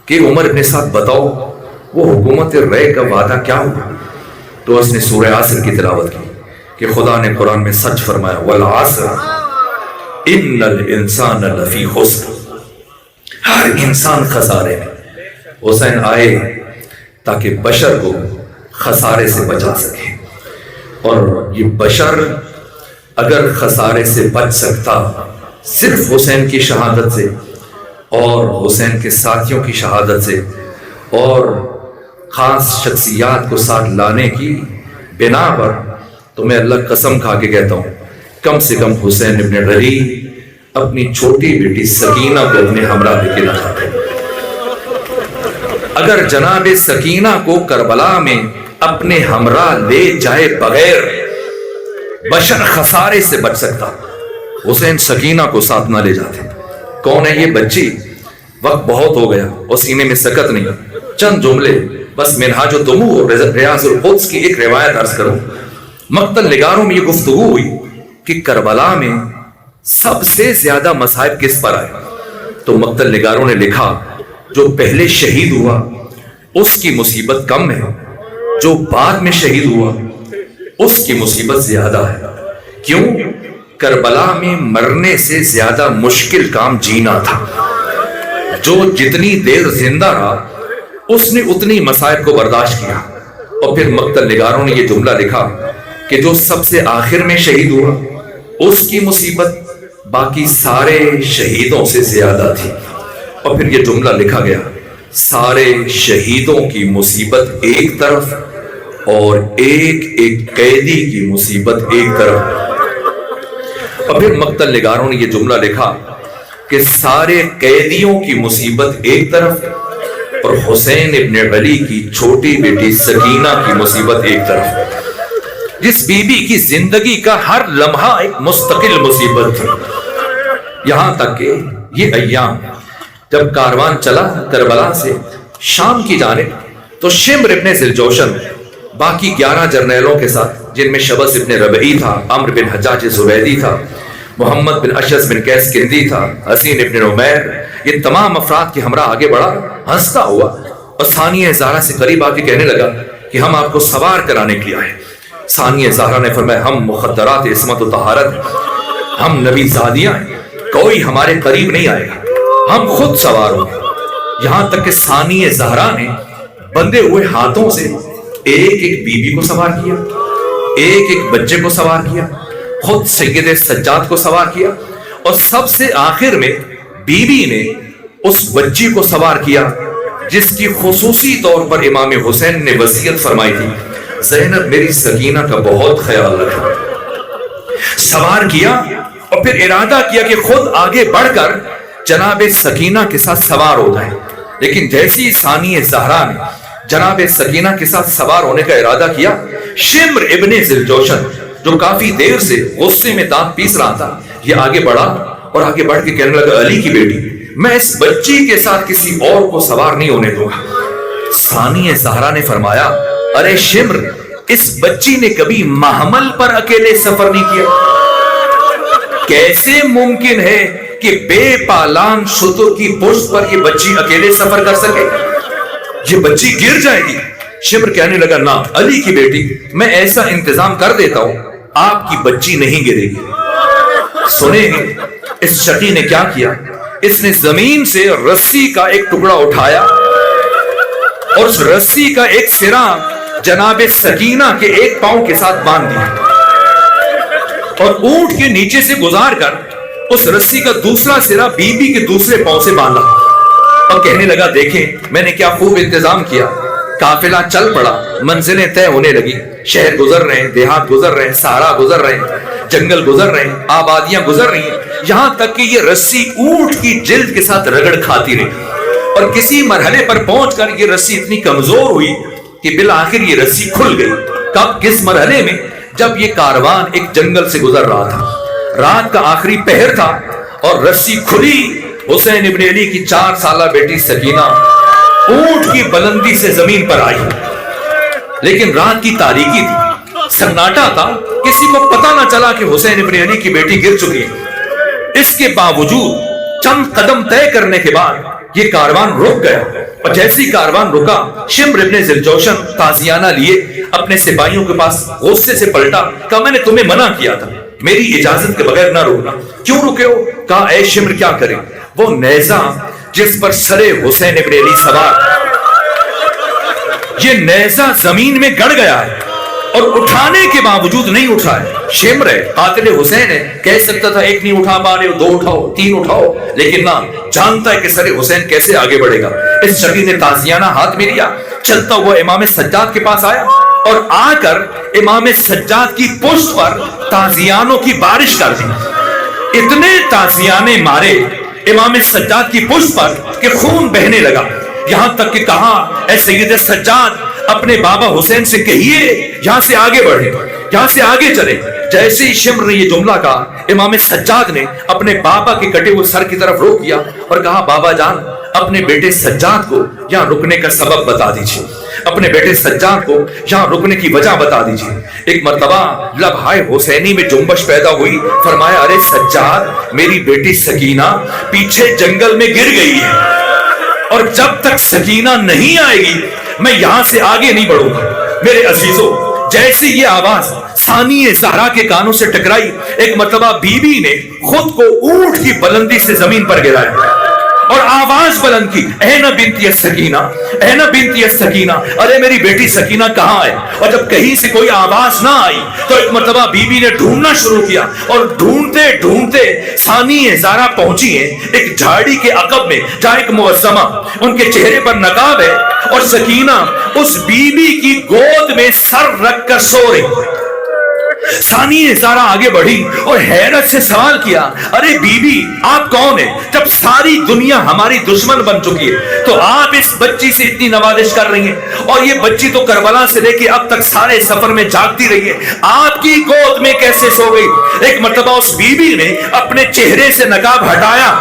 کہ عمر ابن سعد بتاؤ وہ حکومت رے کا وعدہ کیا ہوا؟ تو اس نے سورہ عصر کی تلاوت کی کہ خدا نے قرآن میں سچ فرمایا والعصر ان الانسان لفی خسر، ہر انسان خسارے میں۔ حسین آئے تاکہ بشر کو خسارے سے بچا سکے، اور یہ بشر اگر خسارے سے بچ سکتا صرف حسین کی شہادت سے اور حسین کے ساتھیوں کی شہادت سے اور خاص شخصیات کو ساتھ لانے کی بنا پر، تو میں اللہ قسم کھا کے کہتا ہوں کم سے کم حسین ابن علی اپنی چھوٹی بیٹی سکینہ کو اپنے ہمراہ لے کے نہ جاتے۔ اگر جناب سکینہ کو کربلا میں اپنے ہمراہ لے جائے بغیر بشر خسارے سے بچ سکتا، حسین سکینہ کو ساتھ نہ لے جاتے۔ کون ہے یہ بچی؟ وقت بہت ہو گیا اور سینے میں سکت نہیں، چند جملے بس منہاج الدموع اور ریاض القدس کی ایک روایت عرض کروں۔ مقتل نگاروں میں یہ گفتگو ہوئی کہ کربلا میں سب سے زیادہ مصائب کس پر آئے؟ تو مقتل نگاروں نے لکھا جو پہلے شہید ہوا اس کی مصیبت کم ہے، جو بعد میں شہید ہوا اس کی مصیبت زیادہ ہے۔ کیوں؟ کربلا میں مرنے سے زیادہ مشکل کام جینا تھا۔ جو جتنی دیر زندہ رہا اس نے اتنی مصائب کو برداشت کیا۔ اور پھر مقتل نگاروں نے یہ جملہ لکھا کہ جو سب سے آخر میں شہید ہوا اس کی مصیبت باقی سارے شہیدوں سے زیادہ تھی۔ اور پھر یہ جملہ لکھا گیا سارے شہیدوں کی مصیبت ایک طرف اور ایک ایک قیدی کی مصیبت ایک طرف۔ اور پھر مقتل نگاروں نے یہ جملہ لکھا کہ سارے قیدیوں کی مصیبت ایک طرف اور حسین ابن علی کی چھوٹی بیٹی سکینہ کی مصیبت ایک طرف، جس بی بی کی زندگی کا ہر لمحہ ایک مستقل مصیبت تھی۔ یہاں تک کہ یہ ایام جب کاروان چلا کربلا سے شام کی جانب تو شمر ابن ذوالجوشن باقی 11 جرنیلوں کے ساتھ، جن میں شبس ابن ربعی تھا، عمرو بن حجاج زبیدی تھا، محمد بن اشعث بن قیس کندی تھا، حسین ابن عمیر، یہ تمام افراد کے ہمراہ آگے بڑھا ہنستا ہوا اور ثانیہ زہرا سے قریب آ کے کہنے لگا کہ ہم آپ کو سوار کرانے کے لیے آئے۔ ثانیہ زہرا نے فرمایا ہم مخدرات عصمت و طہارت ہیں، ہم نبی زادیاں ہیں، کوئی ہمارے قریب نہیں آئے گا، ہم خود سوار ہوں گے۔ یہاں تک کہ ثانیہ زہرا نے بندے ہوئے ہاتھوں سے ایک ایک بیوی کو سوار کیا، ایک ایک بچے کو سوار کیا، خود سید سجاد کو سوار کیا، اور سب سے آخر میں بیوی نے اس بچی کو سوار کیا جس کی خصوصی طور پر امام حسین نے وصیت فرمائی تھی، زینب میری سکینہ کا بہت خیال رکھا۔ سوار کیا اور پھر ارادہ کیا کہ خود آگے بڑھ کر جناب سکینہ کے ساتھ سوار ہو جائے، لیکن جیسی ثانیہ زہرا نے جناب سکینہ کے ساتھ سوار ہونے کا ارادہ کیا، شمر ابن ذوالجوشن جو کافی دیر سے غصے میں دانت پیس رہا تھا، یہ آگے بڑھا اور آگے بڑھ کے کہنے لگا علی کی بیٹی میں اس بچی کے ساتھ کسی اور کو سوار نہیں ہونے دوں گا۔ ثانیہ زہرا نے فرمایا ارے شمر، اس بچی نے کبھی محمل پر اکیلے سفر نہیں کیا، کیسے ممکن ہے کہ بے پالان شتر کی پشت پر یہ بچی اکیلے سفر کر سکے، یہ بچی گر جائے گی۔ شمر کہنے لگا نا علی کی بیٹی میں ایسا انتظام کر دیتا ہوں، آپ کی بچی نہیں گرے گی۔ سنیں اس شقی نے کیا کیا، اس نے زمین سے رسی کا ایک ٹکڑا اٹھایا اور اس رسی کا ایک سرا جناب سکینہ کے ایک پاؤں کے ساتھ باندھ دیا اور اونٹ کے نیچے سے گزار کر اس رسی کا دوسرا سرا بی بی کے دوسرے پاؤں سے باندھا اور کہنے لگا دیکھیں میں نے کیا خوب انتظام کیا۔ قافلہ چل پڑا، منزلیں طے ہونے لگی، شہر گزر رہے ہیں، دیہات گزر رہے ہیں، صحرا گزر رہے ہیں، جنگل گزر رہے ہیں، آبادیاں گزر رہی ہیں، یہاں تک کہ یہ رسی اونٹ کی جلد کے ساتھ رگڑ کھاتی رہی اور کسی مرحلے پر پہنچ کر یہ رسی اتنی کمزور ہوئی کہ بالآخر یہ رسی کھل گئی۔ کب؟ کس مرحلے میں؟ جب یہ کاروان ایک جنگل سے گزر رہا تھا، رات کا آخری پہر تھا اور رسی کھلی، حسین ابن علی کی 4 سالہ بیٹی سکینہ اونٹ کی بلندی سے زمین پر آئی، لیکن رات کی تاریکی تھی، سناٹا تھا، کسی کو پتہ نہ چلا کہ حسین ابن علی کی بیٹی گر چکی ہے۔ اس کے باوجود چند قدم طے کرنے کے بعد یہ کاروان رک گیا اور جیسی کاروان رکا شمر ابن ذوالجوشن تازیانہ لیے اپنے سپاہیوں کے پاس غصے سے پلٹا، کہا میں نے تمہیں منع کیا تھا میری اجازت کے بغیر نہ رکنا، کیوں رکے ہو؟ کہا اے شمر کیا کرے، وہ نیزہ جس پر سر حسین ابن علی سوار، یہ نیزہ زمین میں گڑ گیا ہے اور اٹھانے کے باوجود نہیں اٹھا ہے۔ شمر ہے، قاتل حسین ہے، کہہ سکتا تھا ایک نہیں اٹھا پا رہے ہو، 2 اٹھاؤ، 3 اٹھاؤ، لیکن نہ، جانتا ہے کہ سر حسین کیسے آگے بڑھے گا۔ اس شقی نے تازیانہ ہاتھ میں لیا، چلتا ہوا امام سجاد کے پاس آیا اور آ کر امام سجاد کی پشت پر تازیانوں کی بارش کر دی۔ اتنے تازیانے مارے امام سجاد کی پشت پر کہ خون بہنے لگا، یہاں تک کہ کہا اے سید سجاد اپنے بابا حسین سے کہیے یہاں سے آگے بڑھے، یہاں سے آگے چلے۔ جیسے ہی شمر نے یہ جملہ کہا امام سجاد نے اپنے بابا کے کٹے ہوئے سر کی طرف روک کیا اور کہا بابا جان اپنے بیٹے سجاد کو یہاں رکنے کا سبب بتا دیجیے، اپنے بیٹے سجاد کو یہاں رکنے کی وجہ بتا دیجیے۔ ایک مرتبہ لبہائے حسینی میں جنبش پیدا ہوئی، فرمایا ارے سجاد میری بیٹی سکینہ پیچھے جنگل میں گر گئی ہے اور جب تک سکینہ نہیں آئے گی میں یہاں سے آگے نہیں بڑھوں گا۔ میرے عزیزوں جیسی یہ آواز ثانیہ زہرا کے کانوں سے ٹکرائی، ایک مرتبہ بی بی نے خود کو اونٹ کی بلندی سے زمین پر گرایا اور آواز بلند کی اے بنتی السکینہ، اے بنتی السکینہ، ارے میری بیٹی سکینہ کہاں ہے؟ اور جب کہیں سے کوئی آواز نہ آئی تو ایک مرتبہ بی بی نے ڈھونڈنا شروع کیا اور ڈھونڈتے ڈھونڈتے ثانیہ زہرا پہنچی ہیں ایک جھاڑی کے عقب میں جہاں ایک معظمہ، ان کے چہرے پر نقاب ہے اور سکینہ اس بی بی کی گود میں سر رکھ کر سو رہی۔ ثانیہ زہرا آگے بڑھی اور حیرت سے سوال کیا ارے بی بی آپ کون ہیں؟ جب ساری دنیا ہماری دشمن بن چکی ہے تو آپ اس بچی سے اتنی نوازش کر رہی ہیں، اور یہ بچی تو کربلا سے لے کے اب تک سارے سفر میں جاگتی رہی ہے، آپ کی گود میں کیسے سو گئی؟ ایک مرتبہ اس بی بی نے اپنے چہرے سے نقاب ہٹایا،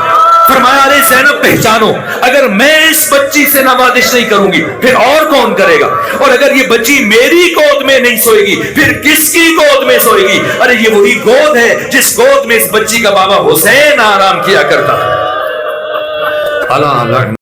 فرمایا ارے زینب پہچانو، اگر میں اس بچی سے نوازش نہیں کروں گی پھر اور کون کرے گا؟ اور اگر یہ بچی میری گود میں نہیں سوئے گی پھر کس کی گود میں سوئے گی؟ ارے یہ وہی گود ہے جس گود میں اس بچی کا بابا حسین آرام کیا کرتا تھا۔